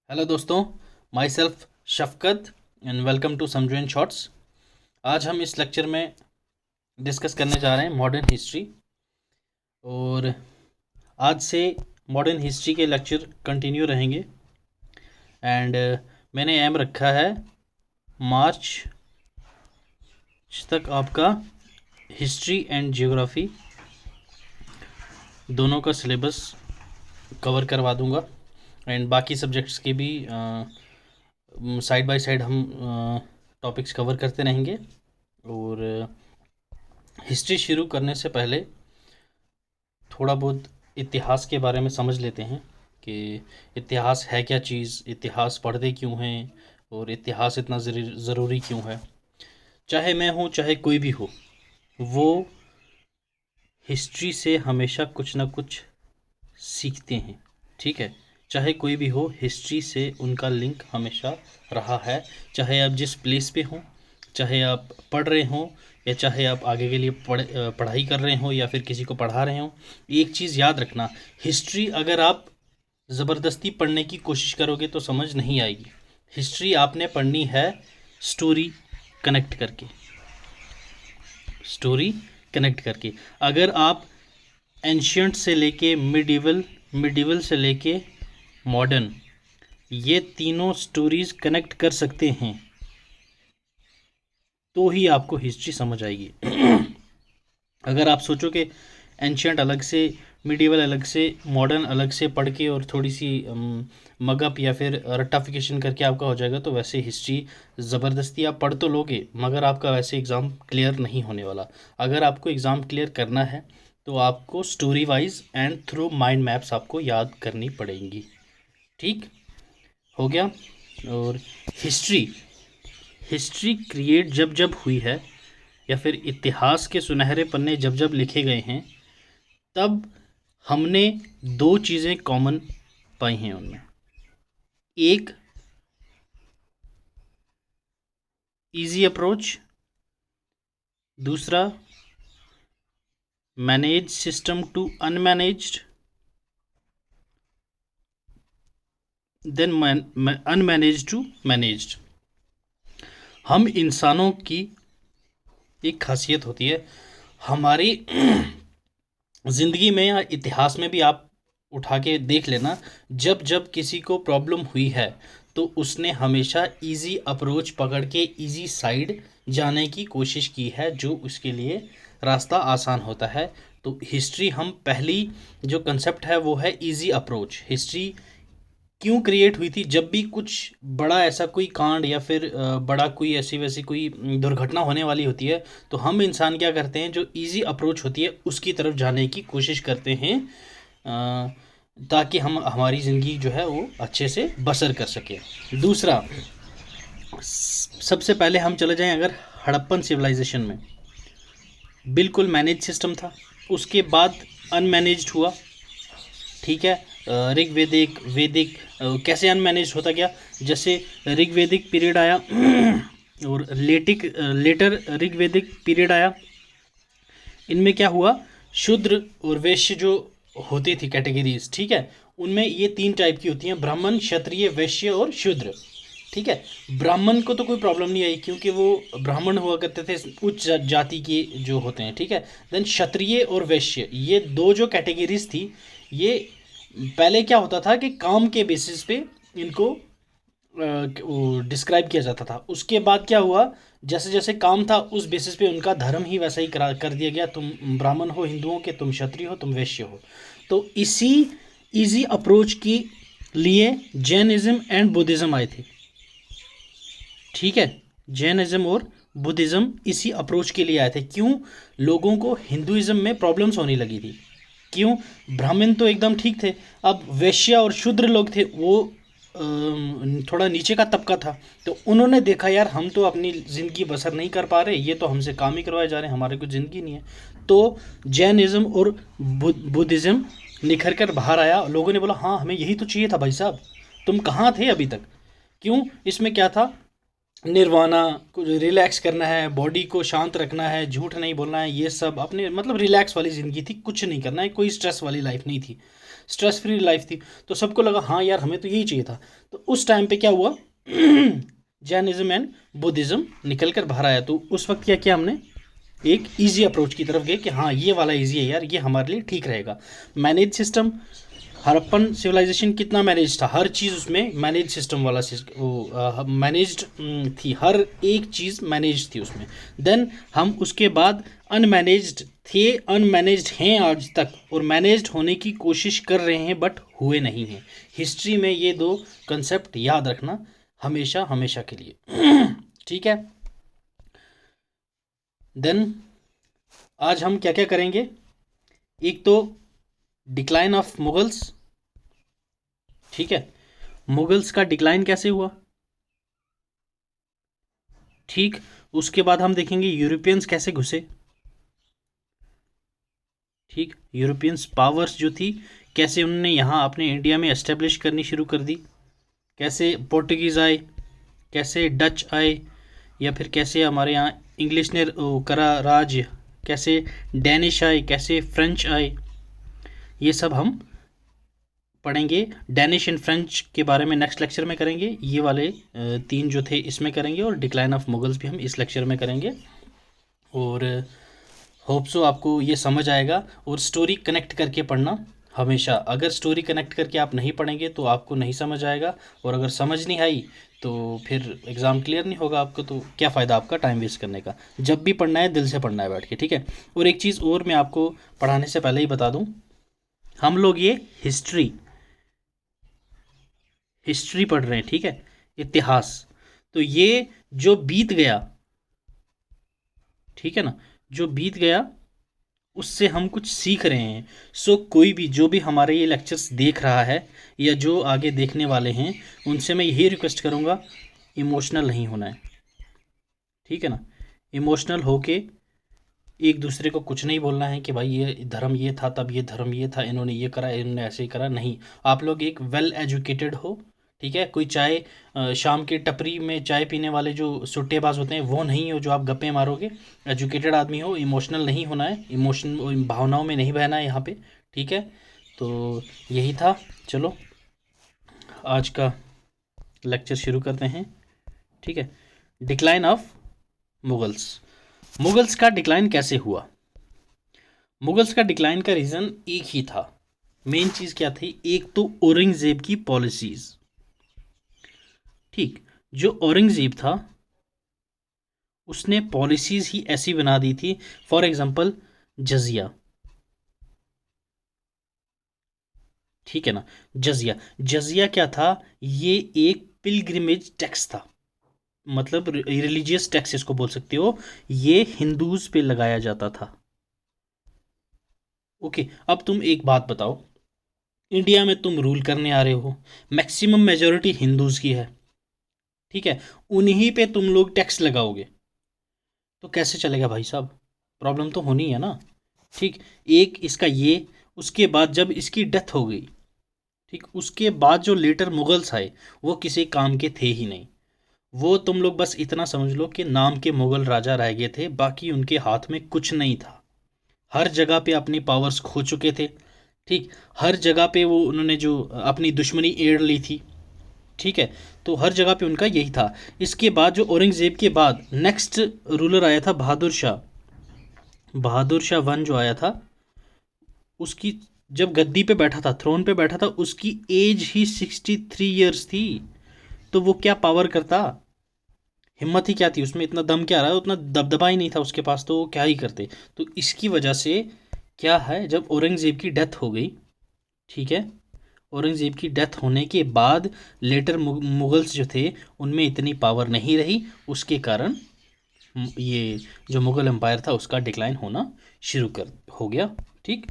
Hello दोस्तों, myself Shafqat and welcome to Samjho in shorts. आज हम इस लेक्चर में डिस्कस करने जा रहे हैं मॉडर्न हिस्ट्री। और आज से मॉडर्न हिस्ट्री के लेक्चर कंटिन्यू रहेंगे। एंड मैंने एम रखा है मार्च तक आपका हिस्ट्री एंड जियोग्राफी दोनों का सिलेबस कवर करवा दूंगा। एंड बाकी सब्जेक्ट्स के भी साइड बाय साइड हम टॉपिक्स कवर करते रहेंगे। और हिस्ट्री शुरू करने से पहले थोड़ा बहुत इतिहास के बारे में समझ लेते हैं कि इतिहास है क्या चीज़, इतिहास पढ़ते क्यों हैं और इतिहास इतना ज़रूरी क्यों है। चाहे मैं हूँ चाहे कोई भी हो, वो हिस्ट्री से हमेशा कुछ ना कुछ सीखते हैं। ठीक है, चाहे कोई भी हो, हिस्ट्री से उनका लिंक हमेशा रहा है। चाहे आप जिस प्लेस पे हों, चाहे आप पढ़ रहे हों या चाहे आप आगे के लिए पढ़ाई कर रहे हों या फिर किसी को पढ़ा रहे हों, एक चीज़ याद रखना, हिस्ट्री अगर आप ज़बरदस्ती पढ़ने की कोशिश करोगे तो समझ नहीं आएगी। हिस्ट्री आपने पढ़नी है स्टोरी कनेक्ट करके, स्टोरी कनेक्ट करके। अगर आप एंशियंट से लेके मिडिवल, मिडिवल से लेके मॉडर्न, ये तीनों स्टोरीज कनेक्ट कर सकते हैं तो ही आपको हिस्ट्री समझ आएगी। अगर आप सोचो कि एंशियंट अलग से, मिडिवल अलग से, मॉडर्न अलग से पढ़ के और थोड़ी सी मगअप या फिर रट्टाफिकेशन करके आपका हो जाएगा, तो वैसे हिस्ट्री ज़बरदस्ती आप पढ़ तो लोगे मगर आपका वैसे एग्ज़ाम क्लियर नहीं होने वाला। अगर आपको एग्ज़ाम क्लियर करना है तो आपको story wise and through mind maps आपको याद करनी पड़ेंगी। ठीक हो गया। और हिस्ट्री, हिस्ट्री क्रिएट जब जब हुई है या फिर इतिहास के सुनहरे पन्ने जब जब लिखे गए हैं, तब हमने दो चीज़ें कॉमन पाई हैं उनमें। एक इजी अप्रोच, दूसरा manage system to unmanaged, then unmanage to managed. हम इंसानों की एक खासियत होती है हमारी ज़िंदगी में या इतिहास में भी, आप उठा के देख लेना, जब जब किसी को प्रॉब्लम हुई है तो उसने हमेशा इजी अप्रोच पकड़ के इजी साइड जाने की कोशिश की है, जो उसके लिए रास्ता आसान होता है। तो हिस्ट्री, हम पहली जो कंसेप्ट है वो है इजी अप्रोच। हिस्ट्री क्यों क्रिएट हुई थी? जब भी कुछ बड़ा ऐसा कोई कांड या फिर बड़ा कोई ऐसी वैसी कोई दुर्घटना होने वाली होती है, तो हम इंसान क्या करते हैं, जो इजी अप्रोच होती है उसकी तरफ जाने की कोशिश करते हैं, ताकि हम हमारी ज़िंदगी जो है वो अच्छे से बसर कर सकें। दूसरा, सबसे पहले हम चले जाएं अगर हड़प्पन सिविलाइजेशन में, बिल्कुल मैनेज सिस्टम था, उसके बाद अनमैनेज्ड हुआ। ठीक है, ऋग्वेदिक, वैदिक, कैसे अनमैनेज होता गया? जैसे ऋग्वेदिक पीरियड आया और लेटर ऋग्वेदिक पीरियड आया, इनमें क्या हुआ, शूद्र और वैश्य जो होती थी कैटेगरीज, ठीक है, उनमें ये तीन टाइप की होती हैं, ब्राह्मण, क्षत्रिय, वैश्य और शूद्र। ठीक है, ब्राह्मण को तो कोई प्रॉब्लम नहीं आई क्योंकि वो ब्राह्मण हुआ करते थे, उच्च जाति के जो होते हैं। ठीक है, देन क्षत्रिय और वैश्य, ये दो जो कैटेगरीज थी, ये पहले क्या होता था कि काम के बेसिस पे इनको डिस्क्राइब किया जाता था। उसके बाद क्या हुआ, जैसे जैसे काम था उस बेसिस पे उनका धर्म ही वैसा ही कर दिया गया, तुम ब्राह्मण हो हिंदुओं के, तुम क्षत्रिय हो, तुम वैश्य हो। तो इसी इजी अप्रोच के लिए जैनिज्म एंड बुद्धिज़्म आए थे। ठीक है, जैनिज्म और बुद्धिज़्म इसी अप्रोच के लिए आए थे। क्यों? लोगों को हिंदुइज्म में प्रॉब्लम्स होने लगी थी। क्यों? ब्राह्मण तो एकदम ठीक थे, अब वैश्य और शूद्र लोग थे, वो थोड़ा नीचे का तबका था। तो उन्होंने देखा, यार हम तो अपनी ज़िंदगी बसर नहीं कर पा रहे, ये तो हमसे काम ही करवाए जा रहे हैं, हमारे कुछ ज़िंदगी नहीं है। तो जैनिज़्म और बुद्धिज़्म निखर कर बाहर आया। लोगों ने बोला हाँ हमें यही तो चाहिए था भाई साहब, तुम कहाँ थे अभी तक? क्यों? इसमें क्या था, निर्वाणा, कुछ रिलैक्स करना है, बॉडी को शांत रखना है, झूठ नहीं बोलना है, ये सब अपने मतलब रिलैक्स वाली ज़िंदगी थी, कुछ नहीं करना है, कोई स्ट्रेस वाली लाइफ नहीं थी, स्ट्रेस फ्री लाइफ थी। तो सबको लगा हाँ यार हमें तो यही चाहिए था। तो उस टाइम पे क्या हुआ जैनिज़्म एंड बुद्धिज़्म निकल कर बाहर आया। तो उस वक्त क्या किया हमने, एक इजी अप्रोच की तरफ गए कि हाँ ये वाला इजी है यार, ये हमारे लिए ठीक रहेगा। मैनेज सिस्टम, हड़प्पन सिविलाइजेशन कितना मैनेज था, हर चीज़ उसमें मैनेज सिस्टम वाला वो मैनेज्ड थी, हर एक चीज़ मैनेज थी उसमें। देन हम उसके बाद अनमैनेज्ड थे, अनमैनेज्ड हैं आज तक, और मैनेज्ड होने की कोशिश कर रहे हैं बट हुए नहीं हैं। हिस्ट्री में ये दो कंसेप्ट याद रखना हमेशा हमेशा के लिए ठीक है। देन आज हम क्या क्या करेंगे, एक तो डिक्लाइन ऑफ मुगल्स, ठीक है, मुगल्स का डिक्लाइन कैसे हुआ, ठीक। उसके बाद हम देखेंगे यूरोपियंस कैसे घुसे, ठीक, यूरोपियंस पावर्स जो थी कैसे उन्होंने यहाँ अपने इंडिया में एस्टेब्लिश करनी शुरू कर दी, कैसे पोर्टुगीज़ आए, कैसे डच आए, या फिर कैसे हमारे यहाँ इंग्लिश ने करा राज, कैसे डैनिश आए, कैसे फ्रेंच आए, ये सब हम पढ़ेंगे। डैनिश एंड फ्रेंच के बारे में नेक्स्ट लेक्चर में करेंगे, ये वाले तीन जो थे इसमें करेंगे, और डिक्लाइन ऑफ मुगल्स भी हम इस लेक्चर में करेंगे। और होप सो आपको ये समझ आएगा। और स्टोरी कनेक्ट करके पढ़ना हमेशा, अगर स्टोरी कनेक्ट करके आप नहीं पढ़ेंगे तो आपको नहीं समझ आएगा, और अगर समझ नहीं आई तो फिर एग्ज़ाम क्लियर नहीं होगा आपको, तो क्या फ़ायदा आपका टाइम वेस्ट करने का। जब भी पढ़ना है दिल से पढ़ना है बैठ के, ठीक है। और एक चीज़ और मैं आपको पढ़ाने से पहले ही बता दूँ, हम लोग ये हिस्ट्री हिस्ट्री पढ़ रहे हैं, ठीक है, इतिहास। तो ये जो बीत गया, ठीक है ना, जो बीत गया उससे हम कुछ सीख रहे हैं। सो कोई भी जो भी हमारे ये लेक्चर्स देख रहा है या जो आगे देखने वाले हैं, उनसे मैं यही रिक्वेस्ट करूँगा, इमोशनल नहीं होना है, ठीक है ना। इमोशनल होके एक दूसरे को कुछ नहीं बोलना है कि भाई ये धर्म ये था, तब ये धर्म ये था, इन्होंने ये करा, इन्होंने ऐसे ही करा, नहीं। आप लोग एक वेल एजुकेटेड हो, ठीक है। कोई चाय शाम की टपरी में चाय पीने वाले जो सुट्टेबाज होते हैं वो नहीं हो जो आप गप्पे मारोगे। एजुकेटेड आदमी हो, इमोशनल नहीं होना है, इमोशन भावनाओं में नहीं बहना है यहाँ पे, ठीक है। तो यही था, चलो आज का लेक्चर शुरू करते हैं, ठीक है। डिक्लाइन ऑफ मुगल्स, मुगल्स का डिक्लाइन कैसे हुआ। मुगल्स का डिक्लाइन का रीज़न एक ही था, मेन चीज़ क्या थी, एक तो औरंगज़ेब की पॉलिसीज़, ठीक। जो औरंगज़ेब था उसने पॉलिसीज़ ही ऐसी बना दी थी, फॉर एग्जांपल जजिया, ठीक है ना। जजिया, जजिया क्या था, ये एक पिलग्रिमेज टैक्स था, मतलब रिलीजियस टैक्स इसको बोल सकते हो, ये हिंदूज पे लगाया जाता था। ओके, अब तुम एक बात बताओ, इंडिया में तुम रूल करने आ रहे हो, मैक्सिमम मेजोरिटी हिंदूज की है, ठीक है, उन्हीं पे तुम लोग टैक्स लगाओगे तो कैसे चलेगा भाई साहब, प्रॉब्लम तो होनी है ना, ठीक। एक इसका ये, उसके बाद जब इसकी डेथ हो गई, ठीक, उसके बाद जो लेटर मुगल्स आए वो किसी काम के थे ही नहीं। वो तुम लोग बस इतना समझ लो कि नाम के मुगल राजा रह गए थे, बाकी उनके हाथ में कुछ नहीं था, हर जगह पे अपनी पावर्स खो चुके थे, ठीक। हर जगह पे वो उन्होंने जो अपनी दुश्मनी एड़ ली थी, ठीक है। तो हर जगह पे उनका यही था। इसके बाद जो औरंगज़ेब के बाद नेक्स्ट रूलर आया था बहादुर शाह, बहादुर शाह वन जो आया था, उसकी जब गद्दी पे बैठा था, थ्रोन पे बैठा था, उसकी एज ही 63 ईयर्स थी। तो वो क्या पावर करता, हिम्मत ही क्या थी उसमें, इतना दम क्या रहा, उतना दबदबा ही नहीं था उसके पास, तो वो क्या ही करते। तो इसकी वजह से क्या है, जब औरंगज़ेब की डेथ हो गई, ठीक है, औरंगज़ेब की डेथ होने के बाद लेटर मुगल्स जो थे उनमें इतनी पावर नहीं रही, उसके कारण ये जो मुग़ल एम्पायर था उसका डिक्लाइन होना शुरू कर हो गया, ठीक।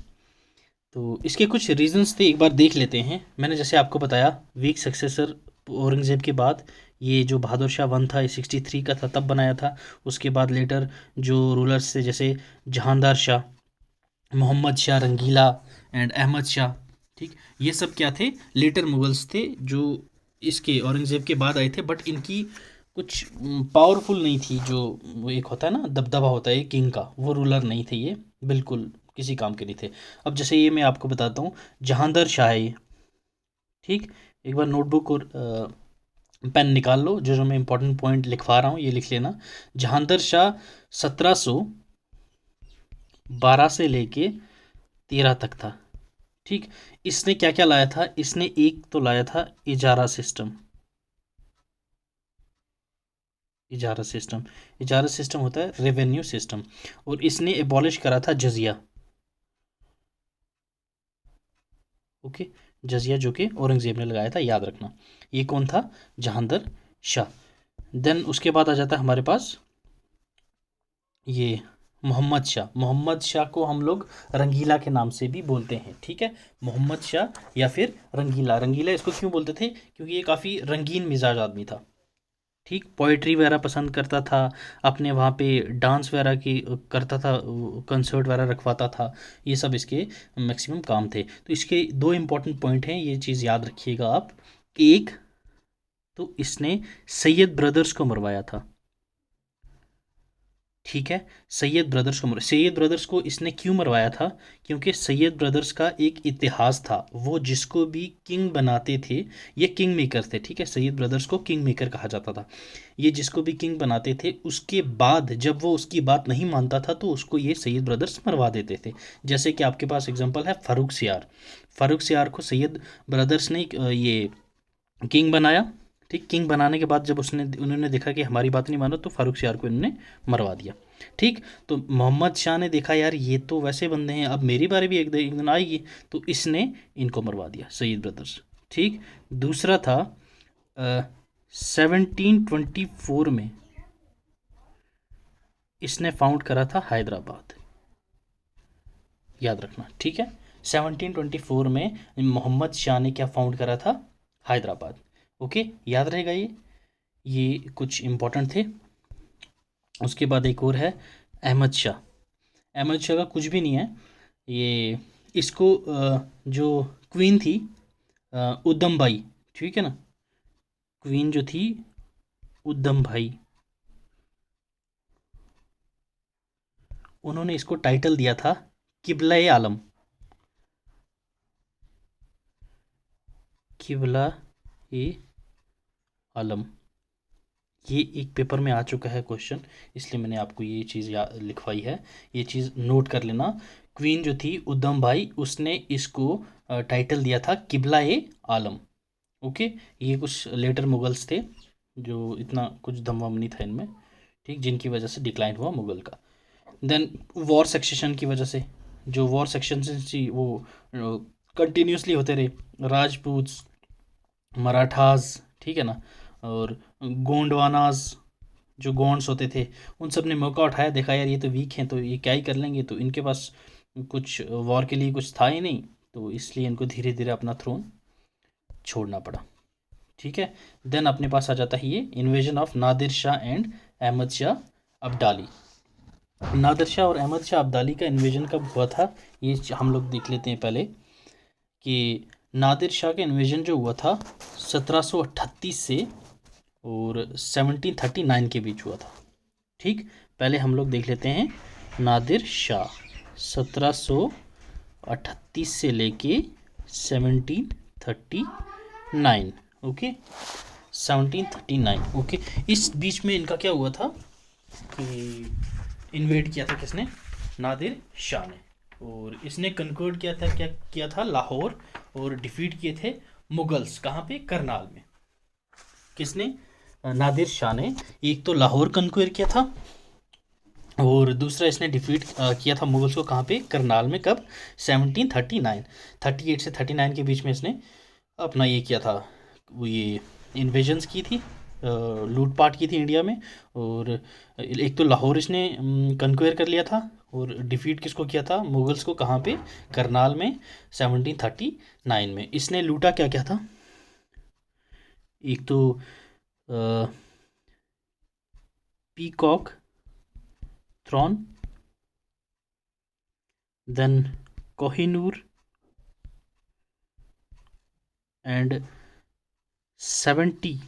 तो इसके कुछ रीजंस थे, एक बार देख लेते हैं। मैंने जैसे आपको बताया, वीक सक्सेसर औरंगज़ेब के बाद ये जो बहादुर शाह वन था ये 63 का था तब बनाया था। उसके बाद लेटर जो रूलर्स थे जैसे जहांदार शाह, मोहम्मद शाह रंगीला एंड अहमद शाह, ठीक, ये सब क्या थे, लेटर मुगल्स थे जो इसके औरंगज़ेब के बाद आए थे, बट इनकी कुछ पावरफुल नहीं थी, जो वो एक होता है ना दबदबा होता है किंग का, वो रूलर नहीं थे ये, बिल्कुल किसी काम के नहीं थे। अब जैसे ये मैं आपको बताता हूँ, जहांदर शाह है ये, ठीक। एक बार नोटबुक और पेन निकाल लो, जो जो मैं इंपॉर्टेंट पॉइंट लिखवा रहा हूँ ये लिख लेना। जहांदर शाह 1712 से लेके 13 तक था, ठीक। इसने क्या क्या लाया था, इसने एक तो लाया था इजारा सिस्टम। इजारा सिस्टम, इजारा सिस्टम होता है रेवेन्यू सिस्टम। और इसने एबॉलिश करा था जजिया। ओके, जजिया जो कि औरंगजेब ने लगाया था, याद रखना। ये कौन था, जहांदर शाह। देन उसके बाद आ जाता है हमारे पास ये मोहम्मद शाह। मोहम्मद शाह को हम लोग रंगीला के नाम से भी बोलते हैं, ठीक है। मोहम्मद शाह या फिर रंगीला। रंगीला इसको क्यों बोलते थे, क्योंकि ये काफ़ी रंगीन मिजाज आदमी था, ठीक। पोइट्री वगैरह पसंद करता था, अपने वहाँ पे डांस वगैरह की करता था, कंसर्ट वगैरह रखवाता था। ये सब इसके मैक्सिमम काम थे। तो इसके दो इम्पोर्टेंट पॉइंट हैं, ये चीज़ याद रखिएगा आप। एक तो इसने सैयद ब्रदर्स को मरवाया था, ठीक है। सैयद ब्रदर्स को इसने क्यों मरवाया था, क्योंकि सैयद ब्रदर्स का एक इतिहास था। वो जिसको भी किंग बनाते थे, ये किंग मेकर थे, ठीक है। सैयद ब्रदर्स को किंग मेकर कहा जाता था। ये जिसको भी किंग बनाते थे, उसके बाद जब वो उसकी बात नहीं मानता था तो उसको ये सैयद ब्रदर्स मरवा देते थे। जैसे कि आपके पास एग्जांपल है फारूक सियार। फारूक सियार को सैयद ब्रदर्स ने ये किंग बनाया, ठीक। किंग बनाने के बाद जब उसने उन्होंने देखा कि हमारी बात नहीं मानो, तो फारूक सियार को इन्होंने मरवा दिया, ठीक। तो मोहम्मद शाह ने देखा यार ये तो वैसे बंदे हैं, अब मेरी बारी भी एक दिन आएगी, तो इसने इनको मरवा दिया, सईद ब्रदर्स, ठीक। दूसरा था 1724 में इसने फाउंड करा था हैदराबाद, याद रखना, ठीक है। 1724 में मोहम्मद शाह ने क्या फाउंड करा था, हैदराबाद। ओके, याद रहेगा ये कुछ इम्पोर्टेंट थे। उसके बाद एक और है अहमद शाह। अहमद शाह का कुछ भी नहीं है, ये इसको जो क्वीन थी उद्दम बाई, ठीक है ना, क्वीन जो थी उद्दम भाई, उन्होंने इसको टाइटल दिया था किबला ए आलम। किबला ए आलम, ये एक पेपर में आ चुका है क्वेश्चन, इसलिए मैंने आपको ये चीज़ लिखवाई है, ये चीज़ नोट कर लेना। क्वीन जो थी उद्दम भाई, उसने इसको टाइटल दिया था किबला ए आलम। ओके, ये कुछ लेटर मुगल्स थे, जो इतना कुछ दम वम नहीं था इनमें, ठीक, जिनकी वजह से डिक्लाइन हुआ मुगल का। देन वॉर सेक्सेशन की वजह से, जो वॉर सेक्शन थी वो कंटिन्यूसली होते रहे। राजपूत, मराठास, ठीक है ना, और गोंडवानास, जो गोंड्स होते थे, उन सब ने मौका उठाया, देखा यार ये तो वीक हैं, तो ये क्या ही कर लेंगे, तो इनके पास कुछ वॉर के लिए कुछ था ही नहीं, तो इसलिए इनको धीरे धीरे अपना थ्रोन छोड़ना पड़ा, ठीक है। देन अपने पास आ जाता है ये invasion of Nadir Shah and Ahmad Shah Abdali. Nadir Shah और अहमद शाह अब्दाली का इन्वेजन कब हुआ था, ये हम लोग देख लेते हैं पहले, कि नादिर शाह का इन्वेजन जो हुआ था 1738 से और 1739 के बीच हुआ था, ठीक। पहले हम लोग देख लेते हैं नादिर शाह 1738 से लेके 1739, ओके, 1739, ओके। इस बीच में इनका क्या हुआ था कि इन्वेड किया था किसने, नादिर शाह ने, और इसने कंक्वर्ड किया था, क्या किया था, लाहौर, और डिफीट किए थे मुगल्स, कहाँ पे, करनाल में। किसने, नादिर शाह ने। एक तो लाहौर कंक्वेयर किया था, और दूसरा इसने डिफीट किया था मुगल्स को, कहाँ पे, करनाल में, कब, 1739, 38 से 39 के बीच में इसने अपना ये किया था, वो ये इन्वेजन्स की थी, लूटपाट की थी इंडिया में। और एक तो लाहौर इसने कंक्वेयर कर लिया था, और डिफीट किसको किया था, मुगल्स को, कहाँ पे, करनाल में, 1739 में। इसने लूटा क्या क्या था, एक तो peacock throne, then Kohinoor, and 70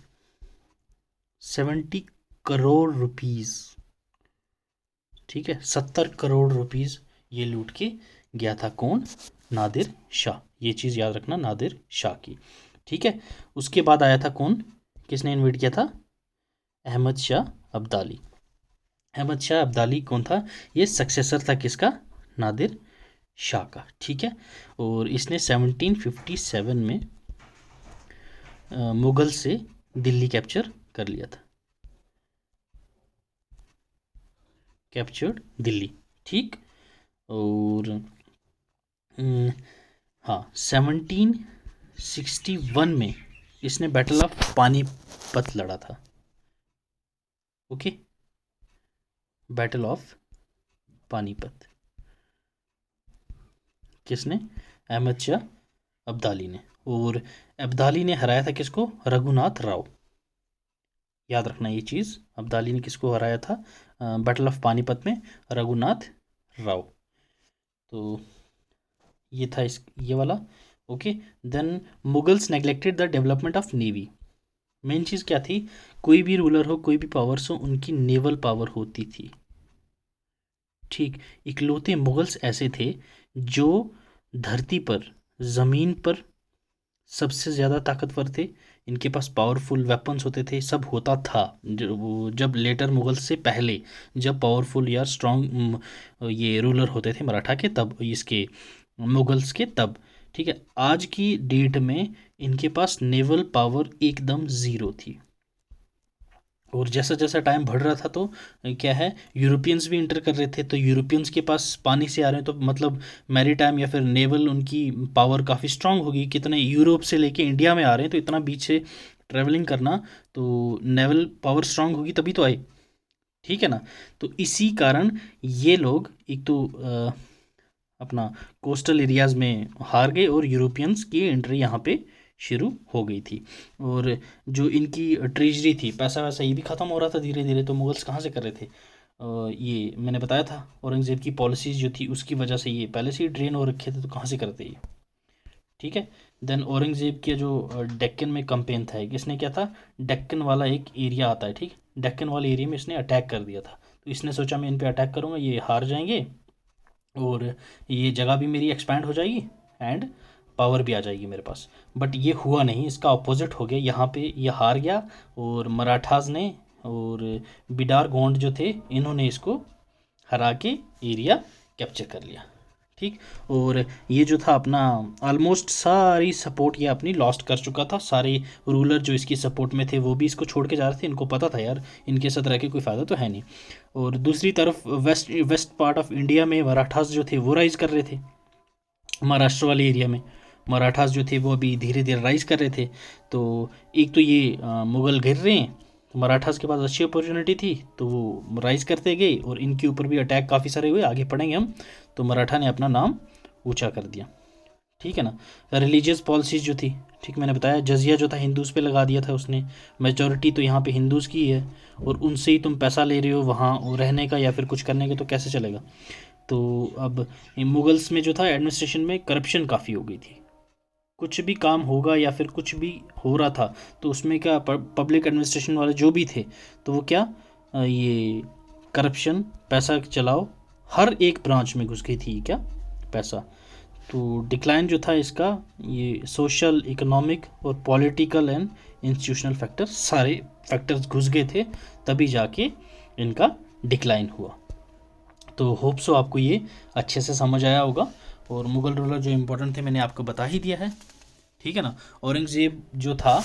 70 crore rupees, ठीक है, 70 करोड़ रुपीस ये लूट के गया था। कौन? नादिर शाह। ये चीज़ याद रखना, नादिर शाह की, ठीक है। उसके बाद आया था कौन, किसने इन्वेट किया था? अहमद शाह अब्दाली। अहमद शाह अब्दाली कौन था? ये सक्सेसर था किसका? नादिर शाह का, ठीक है। और इसने 1757 में मुगल से दिल्ली कैप्चर कर लिया था, कैप्चर्ड दिल्ली, ठीक। और हाँ, 1761 में इसने बैटल ऑफ पानीपत लड़ा था, ओके, बैटल ऑफ पानीपत। किसने? अहमद शाह अब्दाली ने। और अब्दाली ने हराया था किसको? रघुनाथ राव। याद रखना ये चीज़, अब्दाली ने किसको हराया था बैटल ऑफ पानीपत में? रघुनाथ राव। तो ये था इस ये वाला, okay. Then Mughals neglected the development of navy. Main चीज़ क्या थी? कोई भी रूलर हो, कोई भी पावर्स हो, उनकी नेवल पावर होती थी, ठीक। इकलौते मुगल्स ऐसे थे जो धरती पर, ज़मीन पर सबसे ज़्यादा ताकतवर थे। इनके पास पावरफुल वेपन्स होते थे, सब होता था। जब लेटर मुगल से पहले जब पावरफुल या स्ट्रॉन्ग ये रूलर होते थे मराठा के, तब इसके मुगल्स के, तब, ठीक है। आज की डेट में इनके पास नेवल पावर एकदम ज़ीरो थी। और जैसा जैसा टाइम बढ़ रहा था तो क्या है, यूरोपियंस भी इंटर कर रहे थे, तो यूरोपियंस के पास पानी से आ रहे हैं, तो मतलब मैरी टाइम या फिर नेवल उनकी पावर काफ़ी स्ट्रांग होगी। कितने यूरोप से लेके इंडिया में आ रहे हैं, तो इतना बीच से ट्रैवलिंग करना, तो नेवल पावर स्ट्रांग होगी तभी तो आए, ठीक है ना। तो इसी कारण ये लोग एक तो अपना कोस्टल एरियाज़ में हार गए और यूरोपियंस की एंट्री यहाँ पे शुरू हो गई थी। और जो इनकी ट्रेजरी थी, पैसा वैसा, ये भी ख़त्म हो रहा था धीरे धीरे। तो मुगल्स कहाँ से कर रहे थे? ये मैंने बताया था, औरंगज़ेब की पॉलिसीज़ जो थी उसकी वजह से ये पहले से ही ड्रेन हो रखे थे, तो कहाँ से करते ये, ठीक है। देन औरंगज़ेब के जो डेक्कन में कंपेन था, किसने किया था? डेक्कन वाला एक एरिया आता है, ठीक। डेक्कन वाले एरिया में इसने अटैक कर दिया था। तो इसने सोचा मैं इन पे अटैक करूँगा, ये हार जाएंगे और ये जगह भी मेरी एक्सपैंड हो जाएगी एंड पावर भी आ जाएगी मेरे पास। बट ये हुआ नहीं, इसका अपोजिट हो गया। यहाँ पे ये हार गया और मराठास ने और बिडार गोंड जो थे, इन्होंने इसको हरा के एरिया कैप्चर कर लिया, ठीक। और ये जो था अपना ऑलमोस्ट सारी सपोर्ट ये अपनी लॉस्ट कर चुका था। सारे रूलर जो इसकी सपोर्ट में थे वो भी इसको छोड़ के जा रहे थे। इनको पता था यार इनके साथ रह के कोई फ़ायदा तो है नहीं। और दूसरी तरफ west west part of India में मराठास जो थे वो राइज कर रहे थे। महाराष्ट्र वाले एरिया में मराठास जो थे वो अभी धीरे धीरे राइज कर रहे थे। तो एक तो ये मुग़ल घिर रहे हैं, तो मराठास के पास अच्छी अपॉर्चुनिटी थी, तो वो राइज करते गए और इनके ऊपर भी अटैक काफ़ी सारे हुए, आगे पढ़ेंगे हम। तो मराठा ने अपना नाम ऊंचा कर दिया, ठीक है ना। रिलीजियस पॉलिसीज़ जो थी, ठीक, मैंने बताया जजिया जो था हिंदूज़ पे लगा दिया था उसने। मेजॉरिटी तो यहाँ पे हिंदूज़ की है और उनसे ही तुम पैसा ले रहे हो वहाँ रहने का या फिर कुछ करने का, तो कैसे चलेगा। तो अब मुगल्स में जो था एडमिनिस्ट्रेशन में करप्शन काफ़ी हो गई थी। कुछ भी काम होगा या फिर कुछ भी हो रहा था तो उसमें क्या, पब्लिक एडमिनिस्ट्रेशन वाले जो भी थे तो वो क्या, ये करप्शन, पैसा चलाओ, हर एक ब्रांच में घुस गई थी क्या, पैसा। तो डिक्लाइन जो था इसका, ये सोशल, इकोनॉमिक और पॉलिटिकल एंड इंस्टीट्यूशनल फैक्टर, सारे फैक्टर्स घुस गए थे, तभी जाके इनका डिक्लाइन हुआ। तो होप सो आपको ये अच्छे से समझ आया होगा। और मुग़ल रूलर जो इम्पोर्टेंट थे मैंने आपको बता ही दिया है, ठीक है ना। औरंगज़ेब जो था,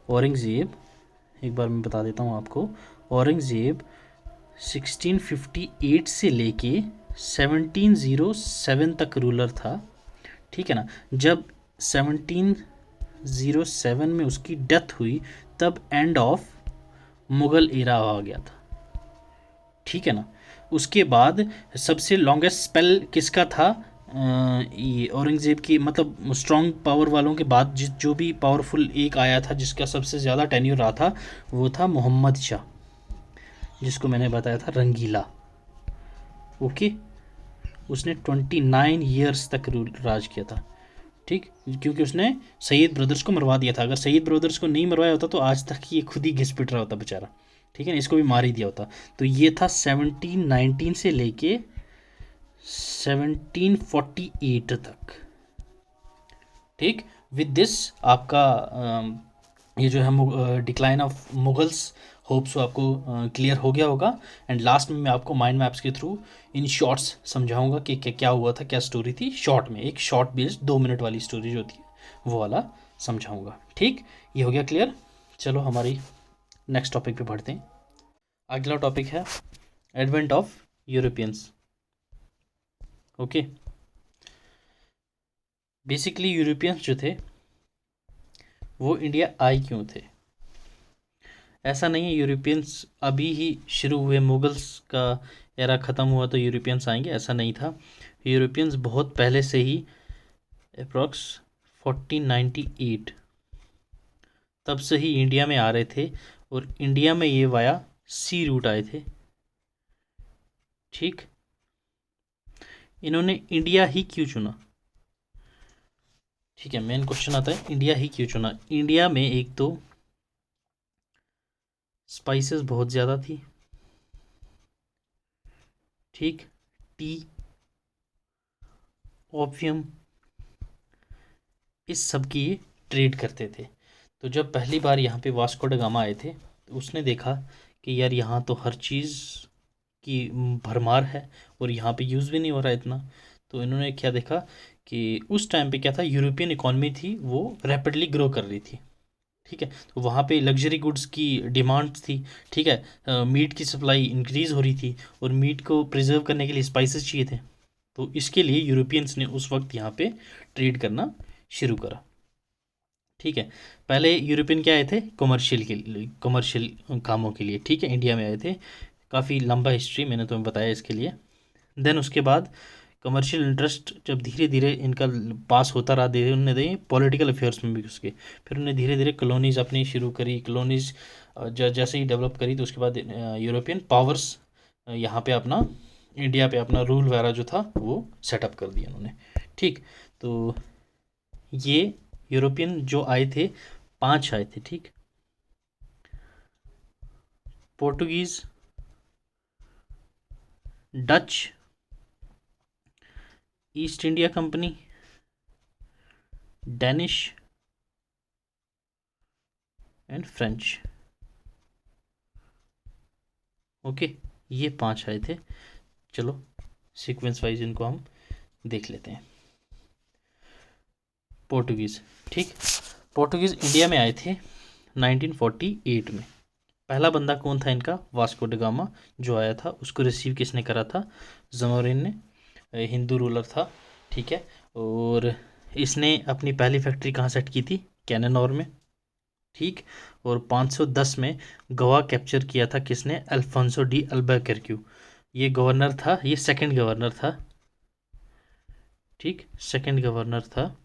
औरंगज़ेब एक बार मैं बता देता हूँ आपको। औरंगज़ेब 1658 से लेके 1707 तक रूलर था, ठीक है ना। जब 1707 में उसकी डेथ हुई तब एंड ऑफ मुग़ल एरा आ गया था, ठीक है ना। उसके बाद सबसे लॉन्गेस्ट स्पेल किसका था? ये औरंगज़ेब की, मतलब स्ट्रॉन्ग पावर वालों के बाद जो भी पावरफुल एक आया था जिसका सबसे ज़्यादा टेन्योर रहा था, वो था मोहम्मद शाह, जिसको मैंने बताया था रंगीला, ओके। उसने 29 ईयर्स तक राज किया था, ठीक, क्योंकि उसने सैयद ब्रदर्स को मरवा दिया था। अगर सैयद ब्रदर्स को नहीं मरवाया होता तो आज तक ये खुद ही घिस पिट रहा होता बेचारा, ठीक है ना, इसको भी मार ही दिया होता। तो ये था 1719 से लेके 1748 तक। ठीक, विद दिस आपका ये जो है डिक्लाइन ऑफ मुगल्स, होप्स आपको क्लियर हो गया होगा। एंड लास्ट में मैं आपको माइंड मैप्स के थ्रू इन शॉर्ट्स समझाऊंगा कि क्या हुआ था, क्या स्टोरी थी, शॉर्ट में एक शॉर्ट बेस्ड 2 मिनट वाली स्टोरी जो होती है वो वाला समझाऊंगा। ठीक, ये हो गया क्लियर। चलो हमारी नेक्स्ट टॉपिक पे बढ़ते हैं। अगला टॉपिक है advent of Europeans. Okay, basically Europeans जो थे वो इंडिया आए क्यों थे? ऐसा नहीं है यूरोपियंस अभी ही शुरू हुए, मुगल्स का एरा ख़त्म हुआ तो यूरोपियंस आएंगे, ऐसा नहीं था। यूरोपियंस बहुत पहले से ही, अप्रॉक्स 1498 तब से ही इंडिया में आ रहे थे, और इंडिया में ये वाया सी रूट आए थे। ठीक, इन्होंने इंडिया ही क्यों चुना? ठीक है, मेन क्वेश्चन आता है इंडिया ही क्यों चुना। इंडिया में एक तो स्पाइसेस बहुत ज़्यादा थी, ठीक, टी, ओपियम, इस सब की ये ट्रेड करते थे। तो जब पहली बार यहाँ पे वास्को ड गामा आए थे तो उसने देखा कि यार यहाँ तो हर चीज़ की भरमार है और यहाँ पे यूज़ भी नहीं हो रहा है इतना। तो इन्होंने क्या देखा कि उस टाइम पे क्या था, यूरोपियन इकॉनमी थी वो रैपिडली ग्रो कर रही थी। ठीक है, तो वहाँ पे लग्जरी गुड्स की डिमांड थी। ठीक है, मीट की सप्लाई इंक्रीज़ हो रही थी और मीट को प्रिजर्व करने के लिए स्पाइसेस चाहिए थे। तो इसके लिए यूरोपियंस ने उस वक्त यहाँ पे ट्रेड करना शुरू करा। ठीक है, पहले यूरोपियन क्या आए थे, कमर्शियल के लिए, कमर्शियल कामों के लिए। ठीक है, इंडिया में आए थे, काफ़ी लंबा हिस्ट्री मैंने तुम्हें बताया इसके लिए। देन उसके बाद कमर्शियल इंटरेस्ट जब धीरे धीरे इनका पास होता रहा, धीरे उन्होंने दे पॉलिटिकल अफेयर्स में भी घुस गए। फिर उन्होंने धीरे धीरे कॉलोनीज अपनी शुरू करी, कॉलोनीज जैसे ही डेवलप करी तो उसके बाद यूरोपियन पावर्स यहाँ पे अपना, इंडिया पे अपना रूल वगैरह जो था वो सेटअप कर दिया उन्होंने। ठीक, तो ये यूरोपियन जो आए थे 5 आए थे। ठीक, Portuguese, Dutch, east India company, Danish and French. Okay, ये 5 आए थे। चलो सीक्वेंस वाइज इनको हम देख लेते हैं। पोर्टुगीज़, ठीक, पोर्टुगीज़ इंडिया में आए थे 1948 में। पहला बंदा कौन था इनका, वास्को ड गामा जो आया था। उसको रिसीव किसने करा था, जमोरिन ने, हिंदू रूलर था। ठीक है, और इसने अपनी पहली फैक्ट्री कहाँ सेट की थी, कैनेनौर में। ठीक, और 510 में गोवा कैप्चर किया था किसने, अल्फोंसो डी अल्बुकर्क। ये गवर्नर था, ये सेकंड गवर्नर था। ठीक, सेकंड गवर्नर था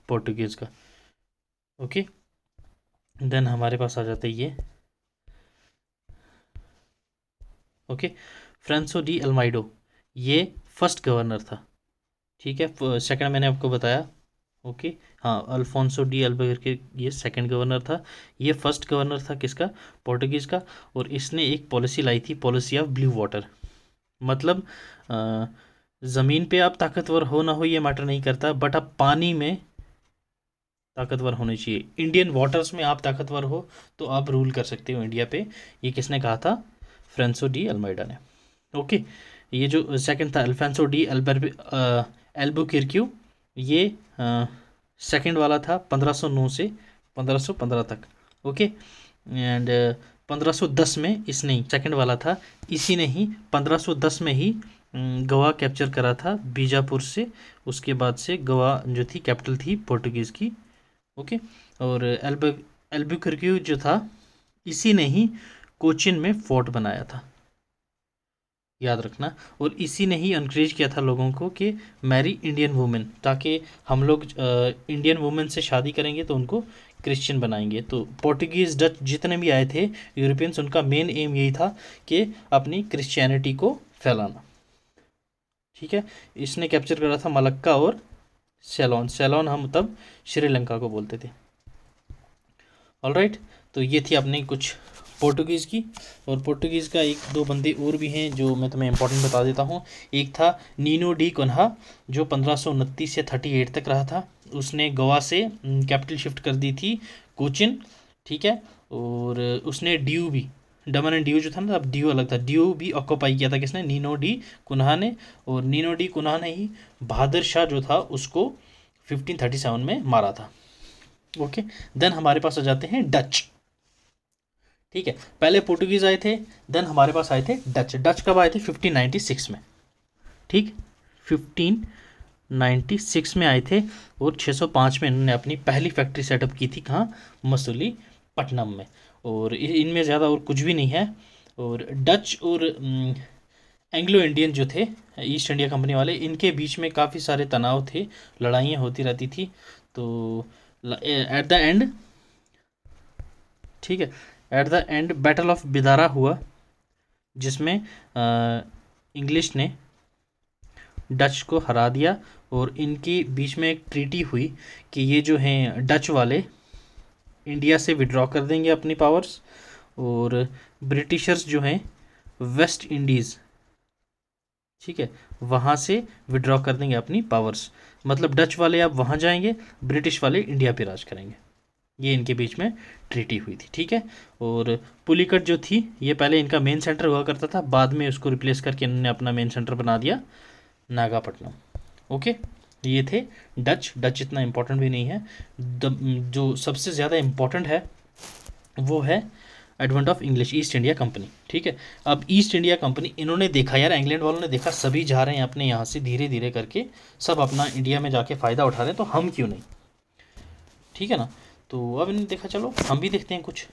पोर्टुगीज़ का। ओके, देन हमारे पास आ जाते ये। ओके, फ्रांसो डी अल्माइडो, ये फर्स्ट गवर्नर था। ठीक है, सेकंड मैंने आपको बताया। ओके, हाँ, अल्फोंसो डी अल्बुकर्क ये सेकंड गवर्नर था। ये फर्स्ट गवर्नर था किसका, पोर्टुगीज़ का। और इसने एक पॉलिसी लाई थी, पॉलिसी ऑफ ब्लू वाटर। मतलब ज़मीन पे आप ताकतवर हो ना हो ये मैटर नहीं करता, बट आप पानी में ताकतवर होने चाहिए। इंडियन वाटर्स में आप ताकतवर हो तो आप रूल कर सकते हो इंडिया पे। ये किसने कहा था, फ्रांसो डी अल्माइडा ने। ओके, ये जो सेकंड था अल्फोंसो डी अल्बुकर्क, ये सेकंड वाला था 1509 से 1515 तक। ओके, एंड 1510 में इसने, सेकंड वाला था, इसी ने ही 1510 में ही गोवा कैप्चर करा था बीजापुर से। उसके बाद से गोवा जो थी कैपिटल थी पोर्टुगीज़ की। ओके, और अल्बुकर्क जो था इसी ने ही कोचिन में फोर्ट बनाया था, याद रखना। और इसी ने ही इनकरेज किया था लोगों को कि मैरी इंडियन वुमेन, ताकि हम लोग इंडियन वुमेन से शादी करेंगे तो उनको क्रिश्चियन बनाएंगे। तो पोर्टुगीज़, डच जितने भी आए थे यूरोपियंस, उनका मेन एम यही था कि अपनी क्रिश्चियनिटी को फैलाना। ठीक है, इसने कैप्चर करा था मलक्का और सेलोन, सेलोन हम तब श्रीलंका को बोलते थे। ऑलराइट, तो ये थी अपनी कुछ पोर्टुगीज़ की। और पोर्टुगीज़ का एक दो बंदे और भी हैं जो मैं तुम्हें इंपॉर्टेंट बता देता हूँ। एक था नीनो डी कुन्हा, जो 1529 से 38 तक रहा था। उसने गोवा से कैपिटल शिफ्ट कर दी थी कोचिन, ठीक है। और उसने ड्यू भी, डमन एंड ड्यू जो था ना, अब ड्यू अलग था, ड्यू भी ऑक्यूपाई किया था किसने, नीनो डी कुन्हा ने। और नीनो डी कुन्हा ने ही बहादुर शाह जो था उसको 1537 में मारा था। ओके, देन हमारे पास आ जाते हैं डच, ठीक है। पहले पोर्टुगीज आए थे, देन हमारे पास आए थे डच। डच कब आए थे, 1596 में, ठीक, 1596 में आए थे। और 605 में इन्होंने अपनी पहली फैक्ट्री सेटअप की थी, कहाँ, मसूलीपट्टनम में। और इनमें ज़्यादा और कुछ भी नहीं है। और डच और एंग्लो इंडियन जो थे, ईस्ट इंडिया कंपनी वाले, इनके बीच में काफ़ी सारे तनाव थे, लड़ाइयाँ होती रहती थी। तो एट द एंड, ठीक है, at the end battle of Bedara हुआ, जिसमें इंग्लिश ने डच को हरा दिया। और इनके बीच में एक ट्रीटी हुई कि ये जो हैं डच वाले इंडिया से विड्रॉ कर देंगे अपनी पावर्स, और ब्रिटिशर्स जो हैं वेस्ट इंडीज़, ठीक है, वहाँ से विड्रॉ कर देंगे अपनी पावर्स। मतलब डच वाले अब वहाँ जाएंगे, ब्रिटिश वाले इंडिया पे राज करेंगे। ये इनके बीच में ट्रीटी हुई थी, ठीक है। और पुलिकट जो थी, ये पहले इनका मेन सेंटर हुआ करता था, बाद में उसको रिप्लेस करके इन्होंने अपना मेन सेंटर बना दिया नागापट्टनम। ओके, ये थे डच। डच इतना इम्पोर्टेंट भी नहीं है। जो सबसे ज़्यादा इम्पोर्टेंट है वो है advent of English, east India company, ठीक है। अब ईस्ट इंडिया कंपनी, इन्होंने देखा यार, इंग्लैंड वालों ने देखा सभी जा रहे हैं अपने यहाँ से धीरे धीरे करके, सब अपना इंडिया में जाके फ़ायदा उठा रहे हैं, तो हम क्यों नहीं, ठीक है ना। तो अब इन्होंने देखा चलो हम भी देखते हैं कुछ।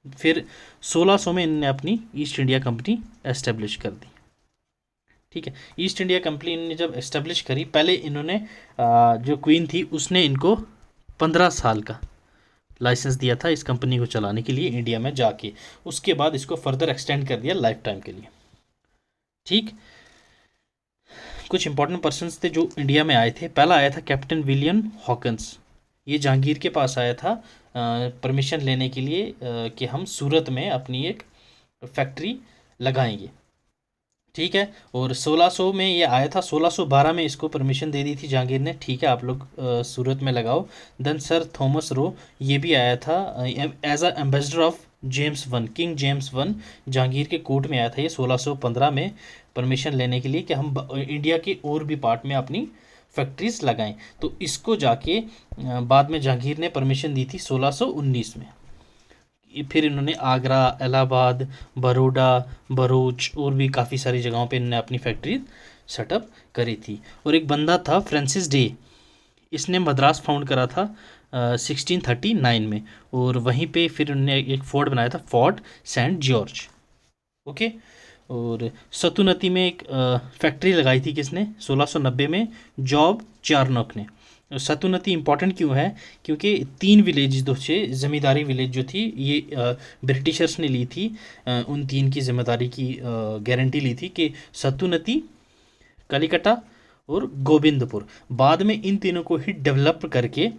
फिर 1600 में इन्होंने अपनी ईस्ट इंडिया कंपनी एस्टेब्लिश कर दी, ठीक है। ईस्ट इंडिया कंपनी ने जब एस्टेब्लिश करी, पहले इन्होंने जो क्वीन थी उसने इनको 15 साल का लाइसेंस दिया था इस कंपनी को चलाने के लिए इंडिया में जाके। उसके बाद इसको फर्दर एक्सटेंड कर दिया लाइफ टाइम के लिए, ठीक। कुछ इंपॉर्टेंट पर्सन्स थे जो इंडिया में आए थे। पहला आया था कैप्टन विलियम हॉकिंस। ये जहांगीर के पास आया था परमिशन लेने के लिए कि हम सूरत में अपनी एक फैक्ट्री लगाएंगे, ठीक है। और 1600 में ये आया था, 1612 में इसको परमिशन दे दी थी जहांगीर ने, ठीक है, आप लोग सूरत में लगाओ। देन सर थॉमस रो, ये भी आया था as a ambassador of James one, king James one, Jahangir के कोर्ट में आया था ये 1615 में परमिशन लेने के लिए कि हम इंडिया के और भी पार्ट में अपनी फैक्ट्रीज लगाएं। तो इसको जाके बाद में जहांगीर ने परमिशन दी थी 1619 में। फिर इन्होंने आगरा, इलाहाबाद, बड़ौदा, भरूच और भी काफ़ी सारी जगहों पे इन्होंने अपनी फैक्ट्री सेटअप करी थी। और एक बंदा था फ्रांसिस डे, इसने मद्रास फाउंड करा था 1639 में। और वहीं पे फिर उन्होंने एक फोर्ट बनाया था, फोर्ट सेंट जॉर्ज, ओके। और सतुनती में एक फैक्ट्री लगाई थी किसने, 1690 में जॉब चार्नोक ने। सतुनती इंपॉर्टेंट क्यों है, क्योंकि 3 विलेज जो थे, ज़मींदारी विलेज जो थी, ये ब्रिटिशर्स ने ली थी। उन 3 की ज़िम्मेदारी की गारंटी ली थी कि सतुनती, कलिकटा और गोविंदपुर। बाद में इन तीनों को ही डेवलप करके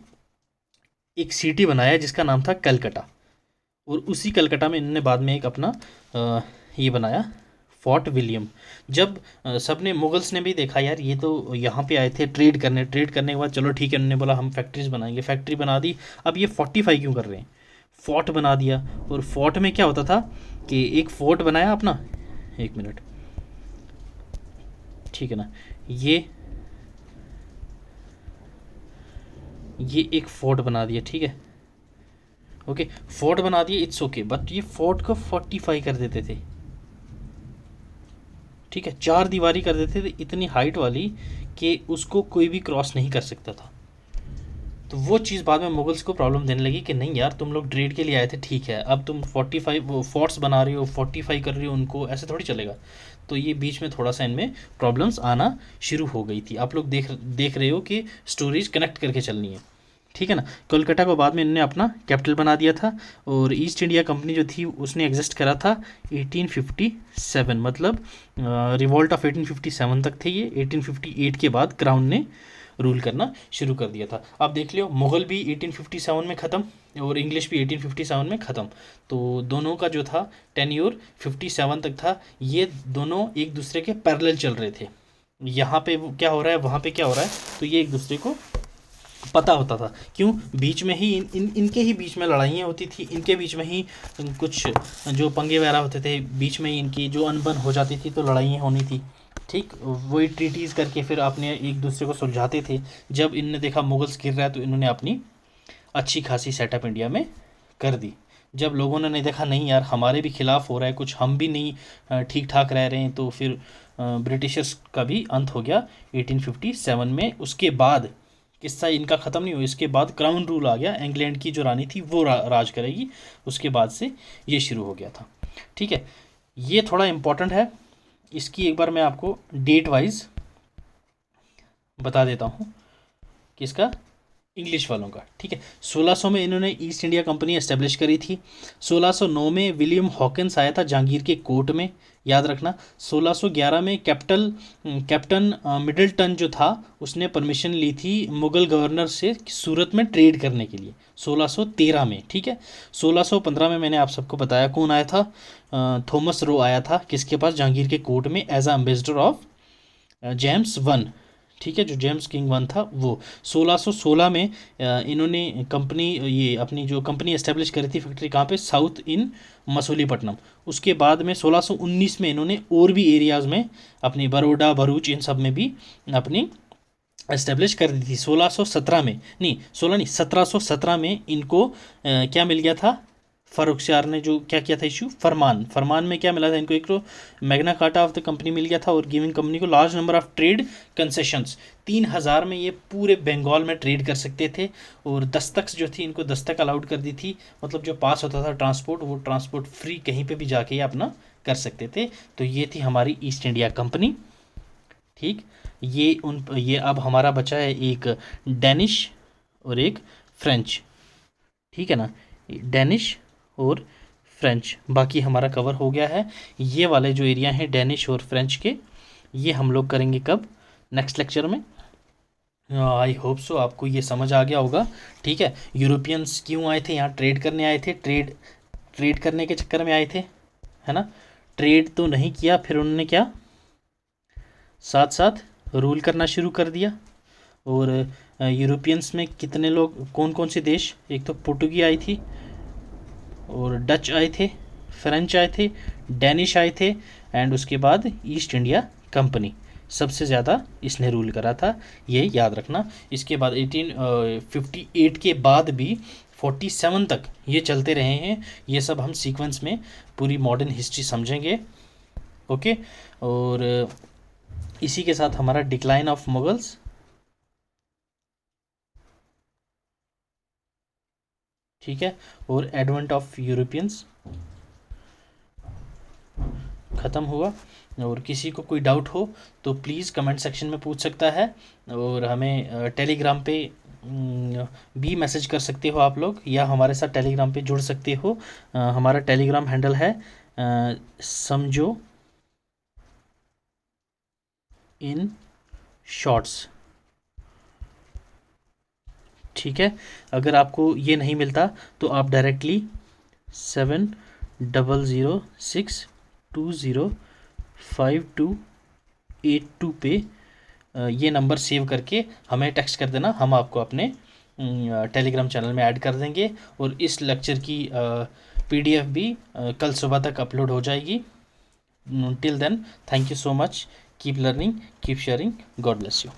एक सिटी बनाया जिसका नाम था कलकत्ता। और उसी कलकत्ता में इन्होंने बाद में एक अपना ये बनाया, फोर्ट विलियम। जब सब ने, मुगल्स ने भी देखा यार ये तो यहाँ पे आए थे ट्रेड करने, ट्रेड करने के बाद चलो ठीक है, उन्होंने बोला हम फैक्ट्रीज बनाएंगे, फैक्ट्री बना दी। अब ये फोर्टिफाई क्यों कर रहे हैं, फोर्ट बना दिया। और फोर्ट में क्या होता था कि एक फोर्ट बनाया अपना, एक मिनट, ठीक है ना, ये एक फोर्ट बना दिया, ठीक है, ओके, फोर्ट बना दिया, इट्स ओके, बट ये फोर्ट को फोर्टिफाई कर देते थे, ठीक है, 4 दीवारी कर देते थे इतनी हाइट वाली कि उसको कोई भी क्रॉस नहीं कर सकता था। तो वो चीज़ बाद में मुगल्स को प्रॉब्लम देने लगी कि नहीं यार तुम लोग ट्रेड के लिए आए थे, ठीक है, अब तुम 45 वो फोर्ट्स बना रहे हो, फोर्टिफाई कर रहे हो उनको, ऐसे थोड़ी चलेगा। तो ये बीच में थोड़ा सा इनमें प्रॉब्लम्स आना शुरू हो गई थी। आप लोग देख रहे हो कि स्टोरीज कनेक्ट करके चलनी है, ठीक है ना। कोलकाता को बाद में इन्होंने अपना कैपिटल बना दिया था। और ईस्ट इंडिया कंपनी जो थी उसने एग्जिस्ट करा था 1857, मतलब रिवॉल्ट ऑफ 1857 तक थे ये। 1858 के बाद क्राउन ने रूल करना शुरू कर दिया था। आप देख लियो, मुग़ल भी 1857 में ख़त्म और इंग्लिश भी 1857 में ख़त्म। तो दोनों का जो था टेन्योर 57 तक था। ये दोनों एक दूसरे के पैरेलल चल रहे थे। यहाँ पे क्या हो रहा है, वहाँ पे क्या हो रहा है, तो ये एक दूसरे को पता होता था। क्यों? बीच में ही इनके ही बीच में लड़ाइयाँ होती थी, इनके बीच में ही कुछ जो पंगे वगैरह होते थे, बीच में ही इनकी जो अनबन हो जाती थी, तो लड़ाइयाँ होनी थी। ठीक, वही ट्रीटीज़ करके फिर अपने एक दूसरे को सुलझाते थे। जब इनने देखा मुगल्स गिर रहा है, तो इन्होंने अपनी अच्छी खासी सेटअप इंडिया में कर दी। जब लोगों ने नहीं देखा, नहीं यार हमारे भी खिलाफ हो रहा है कुछ, हम भी नहीं ठीक ठाक रह रहे हैं, तो फिर ब्रिटिशर्स का भी अंत हो गया 1857 में। उसके बाद किस्सा इनका ख़त्म नहीं हुआ, इसके बाद क्राउन रूल आ गया। इंग्लैंड की जो रानी थी वो राज करेगी, उसके बाद से ये शुरू हो गया था। ठीक है, ये थोड़ा इम्पोर्टेंट है, इसकी एक बार मैं आपको डेट वाइज बता देता हूँ, किसका, इंग्लिश वालों का। ठीक है, 1600 में इन्होंने ईस्ट इंडिया कंपनी एस्टेब्लिश करी थी। 1609 में विलियम हॉकिंस आया था जहांगीर के कोर्ट में, याद रखना। 1611 में कैप्टन मिडलटन जो था, उसने परमिशन ली थी मुग़ल गवर्नर से सूरत में ट्रेड करने के लिए, 1613 में। ठीक है, 1615 में मैंने आप सबको बताया कौन आया था, थॉमस रो आया था, किसके पास, जहांगीर के कोर्ट में, as a ambassador of James one. ठीक है, जो जेम्स किंग वन था वो। 1616 में इन्होंने कंपनी, ये अपनी जो कंपनी एस्टेब्लिश करी थी फैक्ट्री, कहाँ पे, साउथ इन मसूलीपट्टनम। उसके बाद में 1619 में इन्होंने और भी एरियाज़ में अपनी बड़ौदा, भरूच, इन सब में भी अपनी एस्टेब्लिश कर दी थी। 1617 में, नहीं 16 नहीं, 1717 में इनको क्या मिल गया था, फ़र्रुखसियार ने जो क्या किया था इशू, फरमान में क्या मिला था इनको, एक तो Magna Carta of the company मिल गया था, और गिविंग कंपनी को large number of trade concessions, 3000 में ये पूरे बंगाल में ट्रेड कर सकते थे। और दस्तक जो थी, इनको दस्तक अलाउड कर दी थी, मतलब जो पास होता था ट्रांसपोर्ट, वो ट्रांसपोर्ट फ्री कहीं पे भी जाके ये अपना कर सकते थे। तो ये थी हमारी ईस्ट इंडिया कंपनी। ठीक, ये अब हमारा बचा है एक डेनिश और एक फ्रेंच। ठीक है ना, डेनिश और फ्रेंच, बाकी हमारा कवर हो गया है। ये वाले जो एरिया हैं डेनिश और फ्रेंच के, ये हम लोग करेंगे कब, नेक्स्ट लेक्चर में। आई होप सो आपको ये समझ आ गया होगा। ठीक है, यूरोपियंस क्यों आए थे यहाँ, ट्रेड करने आए थे, ट्रेड करने के चक्कर में आए थे, है ना। ट्रेड तो नहीं किया, फिर उन्होंने क्या, साथ साथ रूल करना शुरू कर दिया। और यूरोपियंस में कितने लोग, कौन कौन से देश, एक तो पुर्तगाली आई थी, और डच आए थे, फ्रेंच आए थे, डेनिश आए थे, एंड उसके बाद ईस्ट इंडिया कंपनी सबसे ज़्यादा इसने रूल करा था, ये याद रखना। इसके बाद 1858 के बाद भी 47 तक ये चलते रहे हैं। ये सब हम सीक्वेंस में पूरी मॉडर्न हिस्ट्री समझेंगे। ओके, और इसी के साथ हमारा डिक्लाइन ऑफ मुगल्स, ठीक है, और एडवेंट ऑफ यूरोपियंस ख़त्म हुआ। और किसी को कोई डाउट हो तो प्लीज़ कमेंट सेक्शन में पूछ सकता है, और हमें टेलीग्राम पे भी मैसेज कर सकते हो आप लोग, या हमारे साथ टेलीग्राम पे जुड़ सकते हो। हमारा टेलीग्राम हैंडल है समझो इन शॉर्ट्स। ठीक है, अगर आपको ये नहीं मिलता तो आप डायरेक्टली 7006205282 पे ये नंबर सेव करके हमें टेक्स्ट कर देना, हम आपको अपने टेलीग्राम चैनल में ऐड कर देंगे। और इस लेक्चर की PDF भी कल सुबह तक अपलोड हो जाएगी। Till then, thank you so much, keep learning, keep sharing, God bless you.